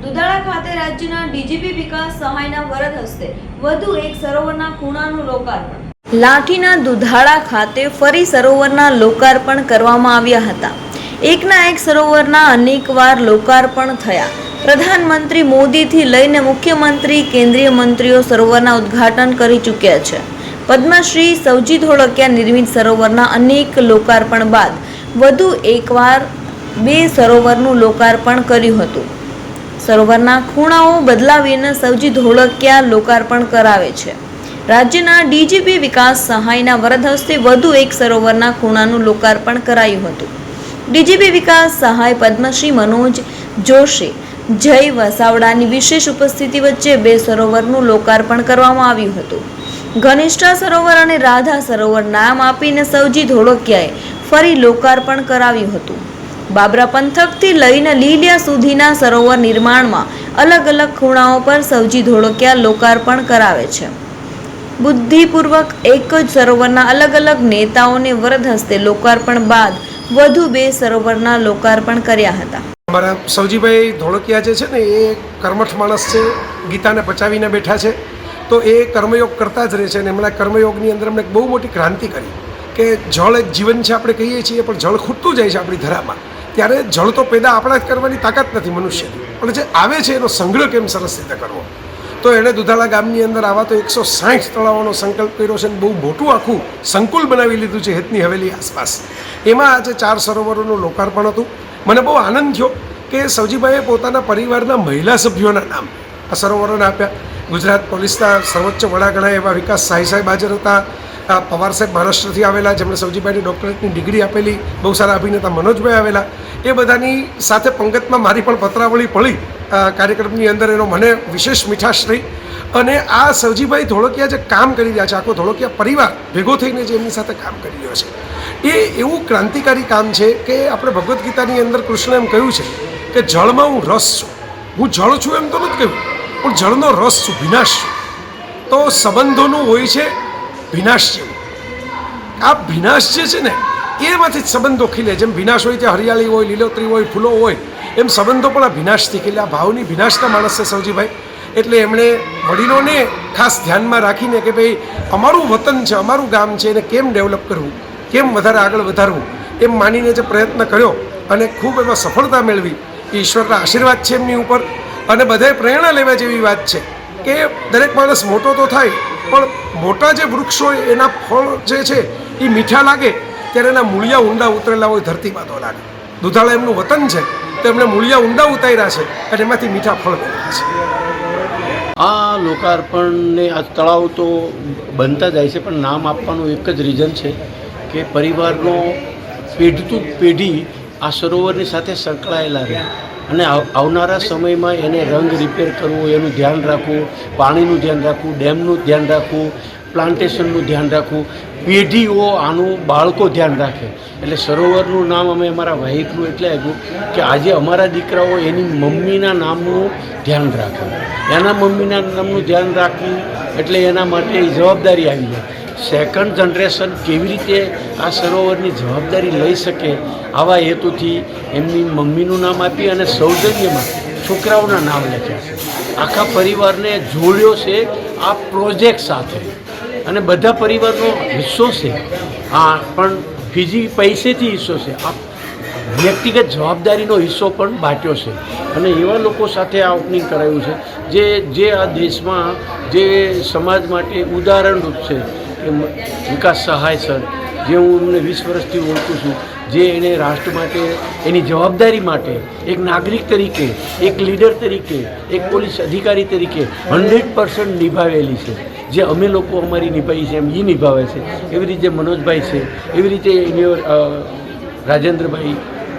દુધાળા ખાતે રાજ્યના ડીજીપી વિકાસ સહાયના વરદ હસ્તે વધુ એક સરોવરના ખૂણાનું લોકાર્પણ. લાઠીના દુધાળા ખાતે ફરી સરોવરના લોકાર્પણ કરવામાં આવ્યા હતા. એકના એક સરોવરના અનેકવાર લોકાર્પણ થયા. પ્રધાનમંત્રી મોદીથી લઈને મુખ્યમંત્રી, કેન્દ્રીય મંત્રીઓ સરોવરના ઉદ્ઘાટન કરી ચૂક્યા છે. પદ્મશ્રી સવજી ધોળકિયા નિર્મિત સરોવરના અનેક લોકાર્પણ બાદ વધુ એકવાર બે સરોવરનું લોકાર્પણ કર્યું હતું. સરોવરના ખૂણાઓ બદલાવીને સવજી ધોળકિયા લોકાર્પણ કરાવે છે. રાજ્યના ડીજીપી વિકાસ સહાયના વરદ હસ્તે વધુ એક સરોવરના ખૂણાનું લોકાર્પણ કરાયું હતું. ડીજીપી વિકાસ સહાય પદ્મશ્રી મનોજ જોશી, જય વસાવડાની વિશેષ ઉપસ્થિતિ વચ્ચે બે સરોવરનું લોકાર્પણ કરવામાં આવ્યું હતું. ઘનિષ્ઠા સરોવર અને રાધા સરોવર નામ આપીને સવજી ધોળકિયાએ ફરી લોકાર્પણ કરાવ્યું હતું. બાબરા પંથકથી લઈને લીલિયા સુધીના સરોવર નિર્માણમાં અલગ અલગ ખૂણાઓ પર સવજી ધોળકિયા લોકાર્પણ કરાવે છે. બુદ્ધિપૂર્વક એક જ સરોવરના અલગ અલગ નેતાઓને વરદ હસ્તે લોકાર્પણ બાદ વધુ બે સરોવરના લોકાર્પણ કર્યા હતા. અમારા સવજીભાઈ ધોળકિયા જે છે ને એ કર્મઠ માણસ છે, ગીતાને પચાવીને બેઠા છે. તો એ કર્મયોગ કરતા જ રહે છે અને એમના કર્મયોગની અંદર એમણે બહુ મોટી ક્રાંતિ કરી કે જળ એક જીવન છે આપણે કહીએ છીએ, પણ જળ ખૂટતું જાય છે આપણી ધરામાં. ત્યારે જળ તો પેદા આપણા જ કરવાની તાકાત નથી મનુષ્યની, પણ જે આવે છે એનો સંગ્રહ કેમ સરસ રીતે કરવો. તો એણે દુધાળા ગામની અંદર આવા તો 160 તળાવોનો સંકલ્પ કર્યો છે અને બહુ મોટું આખું સંકુલ બનાવી લીધું છે હેતની હવેલી આસપાસ. એમાં આજે 4 સરોવરોનું લોકાર્પણ હતું. મને બહુ આનંદ થયો કે સવજીભાઈએ પોતાના પરિવારના મહિલા સભ્યોના નામ આ સરોવરોને આપ્યા. ગુજરાત પોલીસના સર્વોચ્ચ વડા ગણાય એવા વિકાસ સાહી સાહેબ હાજર હતા. પવાર સાહેબ મહારાષ્ટ્રથી આવેલા, જેમણે સવજીભાઈની ડૉક્ટરેટની ડિગ્રી આપેલી. બહુ સારા અભિનેતા મનોજભાઈ આવેલા. એ બધાની સાથે પંગતમાં મારી પણ પત્રાવળી પડી કાર્યક્રમની અંદર. એનો મને વિશેષ મીઠાશ રહી. અને આ સવજીભાઈ ધોળકિયા જે કામ કરી રહ્યા છે, આખો ધોળકિયા પરિવાર ભેગો થઈને જે એમની સાથે કામ કરી રહ્યો છે, એ એવું ક્રાંતિકારી કામ છે કે આપણે ભગવદ્ ગીતાની અંદર કૃષ્ણ એમ કહ્યું છે કે જળમાં હું રસ છું. હું જળ છું એમ તો નથી કહ્યું, પણ જળનો રસ છું, ભીનાશ છું. તો સંબંધોનું હોય છે ભીનાશ જેવું. આ ભીનાશ જે છે ને એમાંથી જ સંબંધો ખીલે. જેમ ભીનાશ હોય ત્યાં હરિયાળી હોય, લીલોતરી હોય, ફૂલો હોય, એમ સંબંધો પણ આ ભીનાશથી ખીલે. આ ભાવની ભીનાશના માણસ છે સવજીભાઈ. એટલે એમણે વડીલોને ખાસ ધ્યાનમાં રાખીને કે ભાઈ અમારું વતન છે, અમારું ગામ છે, એને કેમ ડેવલપ કરવું, કેમ વધારે આગળ વધારવું, એમ માનીને જે પ્રયત્ન કર્યો અને ખૂબ એમાં સફળતા મેળવી. ઈશ્વરના આશીર્વાદ છે એમની ઉપર. અને બધાએ પ્રેરણા લેવા જેવી વાત છે કે દરેક માણસ મોટો તો થાય, પણ મોટા જે વૃક્ષ હોય એના ફળ જે છે એ મીઠા લાગે ત્યારે એના મૂળિયા ઊંડા ઉતરેલા હોય, ધરતીમાં તો લાગે. દુધાળા એમનું વતન છે, તો એમણે મૂળિયા ઊંડા ઉતાર્યા છે અને એમાંથી મીઠા ફળ મળ્યા છે. આ લોકાર્પણને આ તળાવ તો બનતા જાય છે, પણ નામ આપવાનું એક જ રીઝન છે કે પરિવારનો પેઢી પેઢી આ સરોવરની સાથે સંકળાયેલા રહે અને આવનારા સમયમાં એને રંગ રિપેર કરવું, એનું ધ્યાન રાખવું, પાણીનું ધ્યાન રાખવું, ડેમનું ધ્યાન રાખવું, પ્લાન્ટેશનનું ધ્યાન રાખવું, પેઢીઓ આનું બાળકો ધ્યાન રાખે. એટલે સરોવરનું નામ અમે અમારા વાહિકનું એટલે આપ્યું કે આજે અમારા દીકરાઓ એની મમ્મીના નામનું ધ્યાન રાખે. એના મમ્મીના નામનું ધ્યાન રાખવું એટલે એના માટે જવાબદારી આવી જાય. સેકન્ડ જનરેશન કેવી રીતે આ સરોવરની જવાબદારી લઈ શકે, આવા હેતુથી એમની મમ્મીનું નામ આપી અને સૌજન્યમાં છોકરાઓના નામ લખ્યા છે. આખા પરિવારને જોડ્યો છે આ પ્રોજેક્ટ સાથે અને બધા પરિવારનો હિસ્સો છે. આ પણ પૈસેથી હિસ્સો છે, આ વ્યક્તિગત જવાબદારીનો હિસ્સો પણ બાંટ્યો છે. અને એવા લોકો સાથે આ ઓપનિંગ કરાયું છે જે આ દેશમાં જે સમાજ માટે ઉદાહરણરૂપ છે. વિકાસ સહાય સર, જે હું એમને 20 વર્ષથી ઓળખું છું, જે એને રાષ્ટ્ર માટે એની જવાબદારી માટે એક નાગરિક તરીકે, એક લીડર તરીકે, એક પોલીસ અધિકારી તરીકે 100% નિભાવેલી છે. જે અમે લોકો અમારી નિભાવી છે એમ એ નિભાવે છે. એવી રીતે મનોજભાઈ છે, એવી રીતે રાજેન્દ્રભાઈ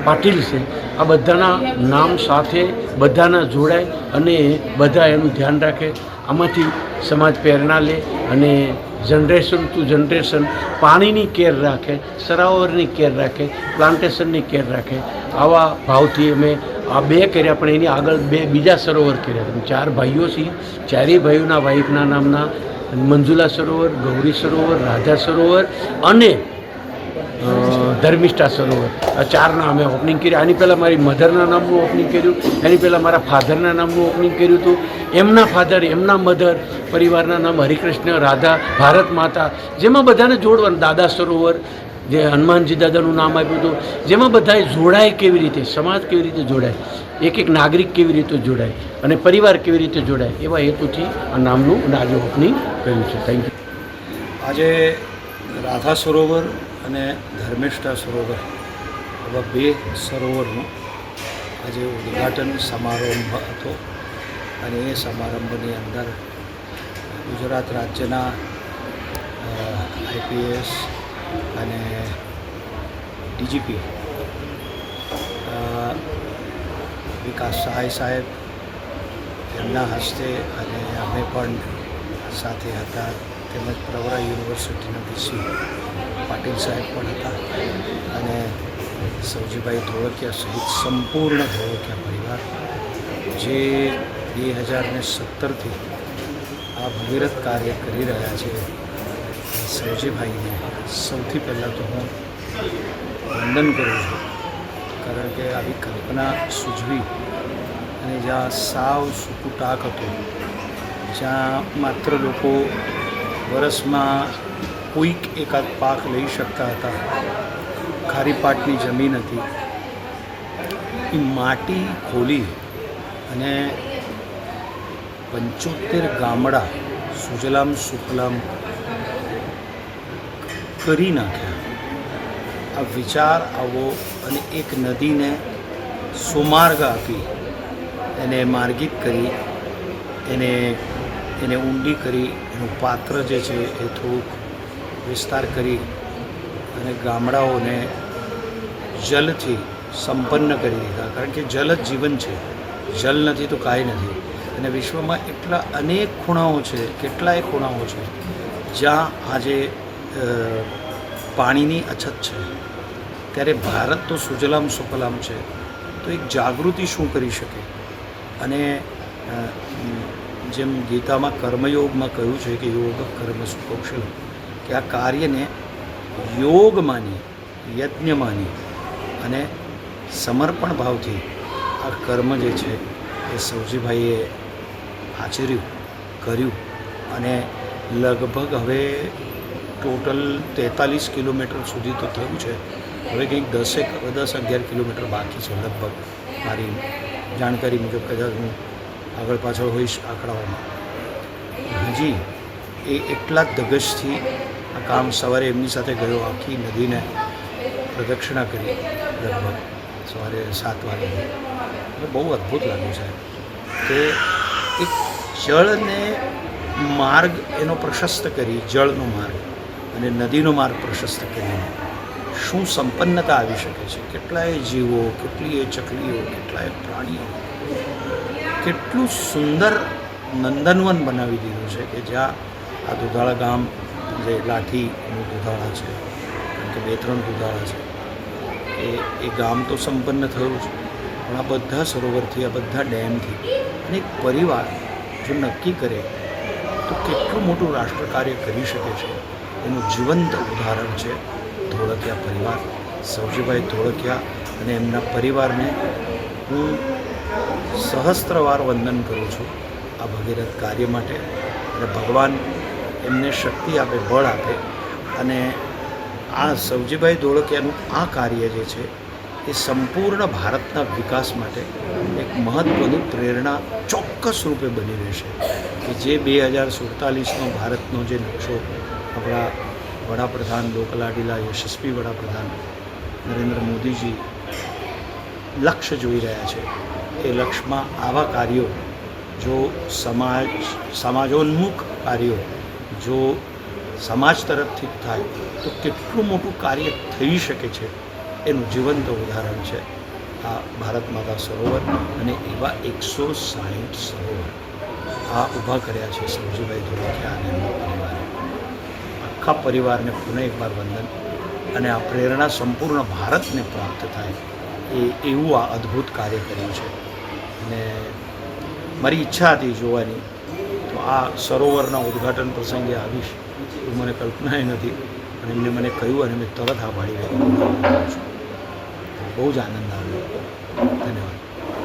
પાટીલ છે. આ બધાના નામ સાથે બધાના જોડાય અને બધા એનું ધ્યાન રાખે. આમાંથી સમાજ પ્રેરણા લે અને જનરેશન ટુ જનરેશન પાણીની કેર રાખે, સરોવરની કેર રાખે, પ્લાન્ટેશનની કેર રાખે. આવા ભાવથી અમે આ 2 કર્યા, પણ એની આગળ 2 બીજા સરોવર કર્યા. 4 ભાઈઓ છીએ, 4 ભાઈઓના વાઇફના નામના મંજુલા સરોવર, ગૌરી સરોવર, રાધા સરોવર અને ધર્મિષ્ઠા સરોવર આ 4ના અમે ઓપનિંગ કર્યું. આની પહેલાં મારી મધરના નામનું ઓપનિંગ કર્યું, એની પહેલાં મારા ફાધરના નામનું ઓપનિંગ કર્યું હતું. એમના ફાધર, એમના મધર, પરિવારના નામ હરિકૃષ્ણ, રાધા, ભારત માતા, જેમાં બધાને જોડવાનું. દાદા સરોવર, જે હનુમાનજી દાદાનું નામ આપ્યું હતું, જેમાં બધાએ જોડાય કેવી રીતે, સમાજ કેવી રીતે જોડાય, એક એક નાગરિક કેવી રીતે જોડાય અને પરિવાર કેવી રીતે જોડાય, એવા હેતુથી આ નામનું અને આજે ઓપનિંગ કર્યું છે. Thank you. આજે રાધા સરોવર અને ધર્મેષ્ઠા સરોવર એવા 2 સરોવરનો આજે ઉદ્ઘાટન સમારંભ હતો અને એ સમારંભની અંદર ગુજરાત રાજ્યના IPS અને DGP વિકાસ સહાય સાહેબ એમના હસ્તે અને અમે પણ સાથે હતા, તેમજ પ્રવરા યુનિવર્સિટીના VC પાટીલ સાહેબ પણ હતા અને સૌજીભાઈ ધોળકિયા સહિત સંપૂર્ણ ધોળકિયા પરિવાર જે 2017થી આ ભગીરથ કાર્ય કરી રહ્યા છે. સૌજીભાઈને સૌથી પહેલાં તો હું વંદન કરું છું, કારણ કે આવી કલ્પના સૂઝવી અને જ્યાં સાવ સૂકું ટાક હતું, જ્યાં માત્ર લોકો વરસમાં કોઈક એકાદ પાક લઈ શકતા હતા, ખારી પાટની જમીન હતી, એ માટી ખોલી અને 75 ગામડા સુજલામ સુફલામ કરી નાખ્યા. આ વિચાર આવો અને એક નદીને સુમાર્ગ આપી એને માર્ગિત કરી, એને ઊંડી કરી, એનું પાત્ર જે છે એ થોડુંક વિસ્તાર કરી અને ગામડાઓને જલથી સંપન્ન કરી દીધા. કારણ કે જલ જ જીવન છે, જલ નથી તો કાંઈ નથી. અને વિશ્વમાં એટલા અનેક ખૂણાઓ છે, કેટલાય ખૂણાઓ છે જ્યાં આજે પાણીની અછત છે. ત્યારે ભારત તો સુજલામ સુફલામ છે, તો એક જાગૃતિ શું કરી શકે? અને જેમ ગીતામાં કર્મયોગમાં કહ્યું છે કે યોગ કર્મ સુકૌશલ, કે આ કાર્યને યોગ માની, યજ્ઞ માની અને સમર્પણ ભાવથી આ કર્મ જે છે એ સૌજીભાઈએ આચર્યું, કર્યું અને લગભગ હવે ટોટલ 43 કિલોમીટર સુધી તો થયું છે. હવે કંઈક 10-11 કિલોમીટર બાકી છે લગભગ, મારી જાણકારી મુજબ. કદાચ હું આગળ પાછળ હોઈશ આંકડાઓમાં. હજી એ એટલા જ ધગશથી આ કામ. સવારે એમની સાથે ગયો, આખી નદીને પ્રદક્ષિણા કરી લગભગ સવારે 7 વાગે. બહુ અદ્ભુત લાગ્યું છે કે એક જળને માર્ગ એનો પ્રશસ્ત કરી, જળનો માર્ગ અને નદીનો માર્ગ પ્રશસ્ત કરીને શું સંપન્નતા આવી શકે છે. કેટલાય જીવો, કેટલીય ચકલીઓ, કેટલાય પ્રાણીઓ, કેટલું સુંદર નંદનવન બનાવી દીધું છે કે જ્યાં આ દુધાળા ગામ, જે લાઠીનું દુધાળા છે, કારણ કે 2-3 દુધાળા છે, એ ગામ તો સંપન્ન થયું છે, પણ આ બધા સરોવરથી, આ બધા ડેમથી અને એક પરિવાર જો નક્કી કરે તો કેટલું મોટું રાષ્ટ્ર કાર્ય કરી શકે છે. એનું જીવંત ઉદાહરણ છે ધોળકિયા પરિવાર. સૌજીભાઈ ધોળકિયા અને એમના પરિવારને હું સહસ્ત્રવાર વંદન કરું છું આ ભગીરથ કાર્ય માટે. અને ભગવાન એમને શક્તિ આપે, બળ આપે અને આ સૌજીભાઈ ધોળકિયાનું આ કાર્ય જે છે એ સંપૂર્ણ ભારતના વિકાસ માટે એક મહત્ત્વની પ્રેરણા ચોક્કસ રૂપે બની રહેશે. કે જે 2047નો ભારતનો જે નકશો આપણા વડાપ્રધાન, લોકલાડીલા યશસ્વી વડાપ્રધાન નરેન્દ્ર મોદીજી લક્ષ્ય જોઈ રહ્યા છે, એ લક્ષ્યમાં આવા કાર્યો જો સમાજોન્મુખ કાર્યો જો સમાજ તરફથી થાય તો કેટલું મોટું કાર્ય થઈ શકે છે એનું જીવંત ઉદાહરણ છે આ ભારત માતા સરોવર. અને એવા 160 સરોવર આ ઊભા કર્યા છે સૌજીભાઈ ધોળકિયા અને એમના પરિવારે. આખા પરિવારને પુનઃ એકવાર વંદન. અને આ પ્રેરણા સંપૂર્ણ ભારતને પ્રાપ્ત થાય એવું આ અદ્ભુત કાર્ય કર્યું છે. અને મારી ઈચ્છા હતી જોવાની, તો આ સરોવરના ઉદ્ઘાટન પ્રસંગે આવીશ એવું મને કલ્પનાએ નથી. અને એમને મને કહ્યું અને મેં તરત હા પાડી વ્યક્ત કરું છું. બહુ જ આનંદ આવ્યો. ધન્યવાદ.